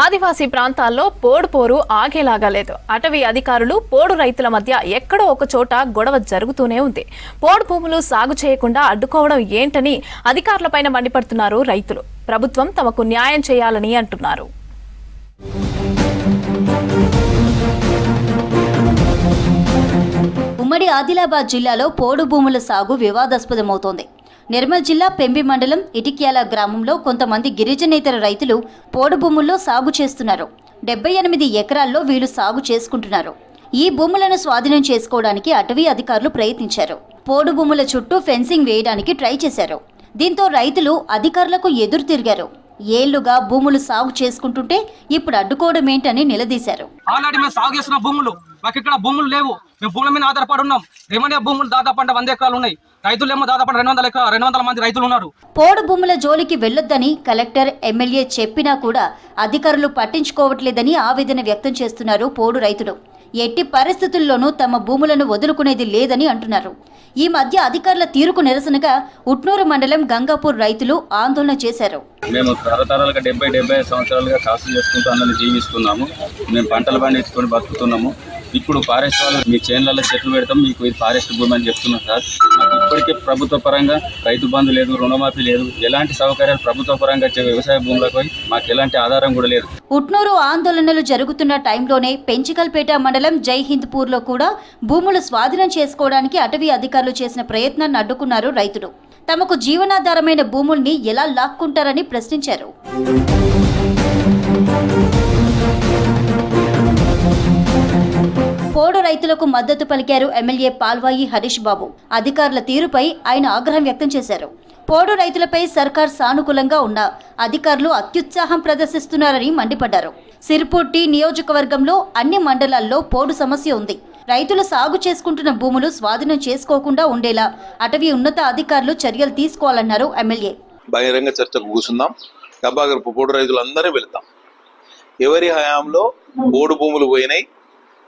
ఆదివాసీ ప్రాంతాల్లో పోడు పోరు ఆగేలాగా లేదు. అటవీ అధికారులు పోడు రైతుల మధ్య ఎక్కడో ఒక చోట గొడవ జరుగుతూనే ఉంది. పోడు భూములు సాగు చేయకుండా అడ్డుకోవడం ఏంటని అధికారులపైన మండిపడుతున్నారు రైతులు. ప్రభుత్వం తమకు న్యాయం చేయాలని అంటున్నారు. ఉమ్మడి ఆదిలాబాద్ జిల్లాలో పోడు భూముల సాగు వివాదాస్పదమవుతోంది. నిర్మల్ జిల్లా పెంబి మండలం ఇటిక్యాల గ్రామంలో కొంతమంది గిరిజనేతర రైతులు పోడు భూముల్లో సాగు చేస్తున్నారు. 78 ఎకరాల్లో వీళ్ళు సాగు చేసుకుంటున్నారు. ఈ భూములను స్వాధీనం చేసుకోవడానికి అటవీ అధికారులు ప్రయత్నించారు. పోడు భూముల చుట్టూ ఫెన్సింగ్ వేయడానికి ట్రై చేశారు. దీంతో రైతులు అధికారులకు ఎదురు తిరిగారు. ఏళ్లుగా భూములు సాగు చేసుకుంటుంటే ఇప్పుడు అడ్డుకోవడం ఏంటని నిలదీశారు. ఆల్రెడీ మేము సాగు చేస్తున్న భూములు, మాకు ఇక్కడ భూములు లేవు. మేము భూముల మీద ఆధారపడి ఉన్నాం. రెవెన్యూ భూములు దాదాపు 100 ఎకరాలు ఉన్నాయి. రైతులేమో దాదాపు 200 మంది రైతులు ఉన్నారు. పోడు భూముల జోలికి వెళ్లొద్దని కలెక్టర్, ఎమ్మెల్యే చెప్పినా కూడా అధికారులు పట్టించుకోవట్లేదని ఆవేదన వ్యక్తం చేస్తున్నారు పోడు రైతులు. ఎట్టి పరిస్థితుల్లోనూ తమ భూములను వదులుకునేది లేదని అంటున్నారు. ఈ మధ్య అధికారుల తీరుకు నిరసనగా ఉట్నూరు మండలం గంగాపూర్ రైతులు ఆందోళన చేశారు. మేము తరతరాలుగా 70-75 సంవత్సరాలుగా కాసు చేసుకుంటూ అందరినీ జీవిస్తున్నాము. మేము పంటలు పండించుకొని బతుకుతున్నాము. ఇప్పుడు ఫారెస్ట్ వాళ్ళు మీ చేన్లలో చెట్లు పెడతాం, మీకు ఇది ఫారెస్ట్ భూమి అని చెప్తున్నాం సార్. మాకు ఇప్పటికే ప్రభుత్వ పరంగా రైతు బంధు లేదు, రుణమాఫీ లేదు, ఎలాంటి సౌకర్యాలు ప్రభుత్వ పరంగా వ్యవసాయ భూములకు మాకు ఎలాంటి ఆధారం కూడా లేదు. ఉట్నూరు ఆందోళనలు జరుగుతున్న టైంలోనే పెంచికల్పేట మండలం జైహింద్పూర్లో కూడా భూములు స్వాధీనం చేసుకోవడానికి అటవీ అధికారులు చేసిన ప్రయత్నాన్ని అడ్డుకున్నారు రైతులు. తమకు జీవనాధారమైన భూముల్ని ఎలా లాక్కుంటారని ప్రశ్నించారు. పోడు రైతులకు మద్దతు పలికారు ఎమ్మెల్యే పాల్వాయి హరీష్ బాబు. అధికారుల తీరుపై ఆయన ఆగ్రహం వ్యక్తం చేశారు. పోడు రైతులపై సర్కార్ సానుకూలంగా ఉన్నా అధికారులు అత్యుత్సాహం ప్రదర్శిస్తున్నారని మండిపడ్డారు. సిర్పూర్ నియోజకవర్గంలో అన్ని మండలాల్లో పోడు సమస్య ఉంది. రైతులు సాగు చేసుకుంటున్న భూములు స్వాధీనం చేసుకోకుండా ఉండేలా అటవీ ఉన్నత అధికారులు చర్యలు తీసుకోవాలన్నారు ఎమ్మెల్యే. బహిరంగ చర్చకు కూర్చుందాం. డబ్బాగర్ పోడు రైతులందరూ వెళ్తాం. ఎవరి హయాంలో పోడు భూములు పోయినాయి,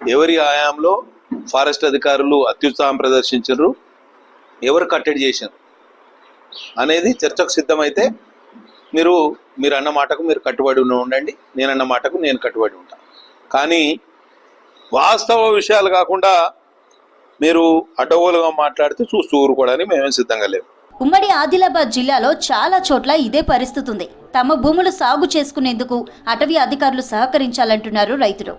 ఎవరి హయాంలో ఫారెస్ట్ అధికారులు అత్యుత్సాహం ప్రదర్శించారు, ఎవరు కట్టడి చేశారు అనేది చర్చకు సిద్ధమైతే మీరు అన్న మాటకు మీరు కట్టుబడి ఉండండి, నేనన్న మాటకు నేను కట్టుబడి ఉంటాను. కానీ వాస్తవ విషయాలు కాకుండా మీరు అడ్డగోలుగా మాట్లాడితే చూస్తూ ఊరుకోవడానికి మేమేం సిద్ధంగా లేవు. ఉమ్మడి ఆదిలాబాద్ జిల్లాలో చాలా చోట్ల ఇదే పరిస్థితి ఉంది. తమ భూములు సాగు చేసుకునేందుకు అటవీ అధికారులు సహకరించాలంటున్నారు రైతులు.